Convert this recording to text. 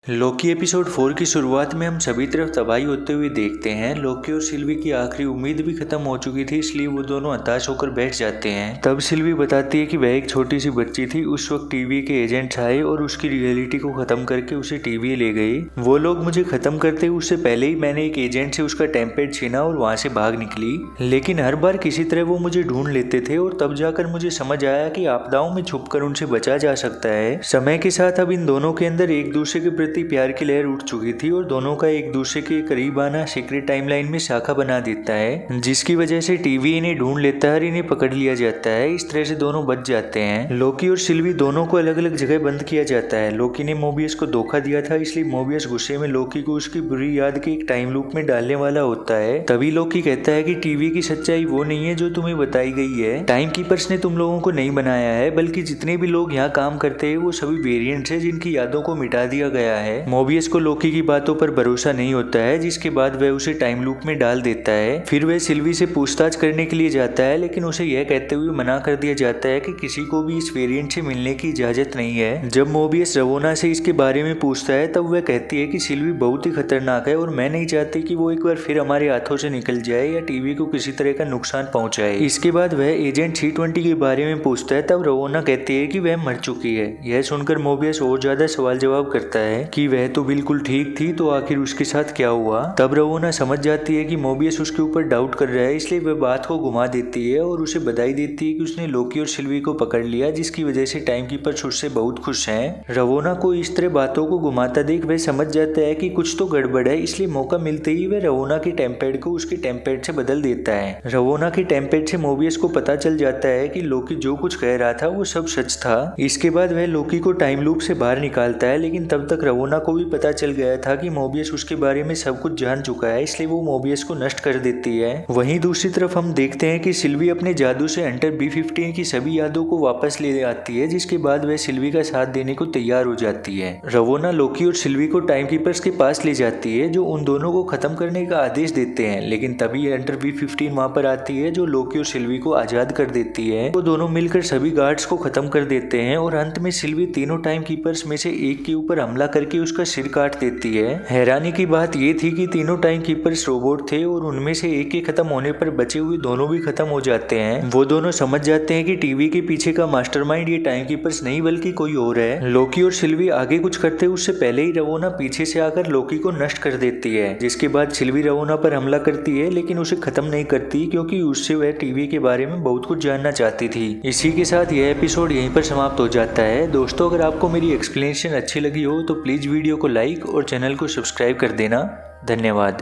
लोकी episode 4 की शुरुआत में हम सभी तरफ तबाही होते हुए देखते हैं। लोकी और सिल्वी की आखिरी उम्मीद भी खत्म हो चुकी थी, इसलिए वो दोनों हताश होकर बैठ जाते हैं। तब सिल्वी बताती है कि वह एक छोटी सी बच्ची थी। उस वक्त टीवी के एजेंट्स आए और उसकी रियलिटी को खत्म करके उसे टीवी ले गए। वो लोग मुझे खत्म करते उससे पहले ही मैंने एक एजेंट से उसका टेम्पलेट छीना और वहां से भाग निकली, लेकिन हर बार किसी तरह वो मुझे ढूंढ लेते थे और तब जाकर मुझे समझ आया कि आपदाओं में छुपकर उनसे बचा जा सकता है। समय के साथ अब इन दोनों के अंदर एक दूसरे के प्रति प्यार की लहर उठ चुकी थी और दोनों का एक दूसरे के करीब आना सीक्रेट टाइमलाइन में शाखा बना देता है, जिसकी वजह से टीवी इन्हें ढूंढ लेता है और इन्हें पकड़ लिया जाता है। इस तरह से दोनों बच जाते हैं। लोकी और सिल्वी दोनों को अलग अलग जगह बंद किया जाता है। लोकी ने मोबियस को धोखा दिया था, इसलिए मोबियस गुस्से में लोकी को उसकी बुरी याद के एक टाइम लूप में डालने वाला होता है। तभी लोकी कहता है कि टीवी की सच्चाई वो नहीं है जो तुम्हें बताई गई है। टाइम कीपर्स ने तुम लोगों को नहीं बनाया है, बल्कि जितने भी लोग यहाँ काम करते हैं वो सभी वेरिएंट्स हैं जिनकी यादों को मिटा दिया गया है। मोबियस को लोकी की बातों पर भरोसा नहीं होता है, जिसके बाद वह उसे टाइम लूप में डाल देता है। फिर वह सिल्वी से पूछताछ करने के लिए जाता है, लेकिन उसे यह कहते हुए मना कर दिया जाता है कि किसी को भी इस वेरिएंट से मिलने की इजाजत नहीं है। जब मोबियस रवोना से इसके बारे में पूछता है तब वह कहती है कि सिल्वी बहुत ही खतरनाक है और मैं नहीं चाहती कि वो एक बार फिर हमारे हाथों से निकल जाए या टीवी को किसी तरह का नुकसान पहुंचाए। इसके बाद वह एजेंट C20 के बारे में पूछता है, तब रवोना कहती है कि वह मर चुकी है। यह सुनकर मोबियस और ज्यादा सवाल जवाब करता है कि वह तो बिल्कुल ठीक थी, तो आखिर उसके साथ क्या हुआ। तब रवोना समझ जाती है कि मोबियस उसके ऊपर डाउट कर रहा है, इसलिए वह बात को घुमा देती है और उसे बधाई देती है कि उसने लोकी और सिल्वी को पकड़ लिया, जिसकी वजह से टाइम कीपर्स उससे बहुत खुश हैं। रवोना को इस तरह बातों को घुमाता देख वह समझ जाता है कि कुछ तो गड़बड़ है, इसलिए मौका मिलते ही वह रवोना के टेम्पलेट को उसके टेम्पलेट से बदल देता है। रवोना के टेम्पलेट से मोबियस को पता चल जाता है कि लोकी जो कुछ कह रहा था वो सब सच था। इसके बाद वह लोकी को टाइम लूप से बाहर निकालता है, लेकिन तब तक रवोना को भी पता चल गया था कि मोबियस उसके बारे में सब कुछ जान चुका है, इसलिए वो मोबियस को नष्ट कर देती है। वहीं दूसरी तरफ हम देखते हैं कि सिल्वी अपने जादू से हंटर B-15 की सभी यादों को वापस ले आती है, जिसके बाद वह सिल्वी का साथ देने को तैयार हो जाती है। रवोना लोकी और सिल्वी को टाइम कीपर्स के पास ले जाती है, जो उन दोनों को खत्म करने का आदेश देते हैं, लेकिन तभी हंटर B-15 वहां पर आती है, जो लोकी और सिल्वी को आजाद कर देती है। वो दोनों मिलकर सभी गार्ड्स को खत्म कर देते हैं और अंत में सिल्वी तीनों टाइम कीपर्स में से एक के ऊपर हमला करके उसका सिर काट देती है। हैरानी की बात ये थी कि तीनों टाइम कीपर्स रोबोट थे और उनमें से एक के खत्म होने पर बचे हुए दोनों भी खत्म हो जाते हैं। वो दोनों समझ जाते हैं कि टीवी के पीछे का मास्टरमाइंड ये टाइम कीपर्स नहीं बल्कि कोई और है। लोकी और सिल्वी आगे कुछ करते उससे पहले ही रवोना पीछे से आकर लोकी को नष्ट कर देती है, जिसके बाद सिल्वी रवोना पर हमला करती है, लेकिन उसे खत्म नहीं करती क्योंकि उससे वह टीवी के बारे में बहुत कुछ जानना चाहती थी। इसी के साथ यह एपिसोड यहीं पर समाप्त हो जाता है। दोस्तों, अगर आपको मेरी एक्सप्लेनेशन अच्छी लगी हो तो प्लीज वीडियो को लाइक और चैनल को सब्सक्राइब कर देना। धन्यवाद।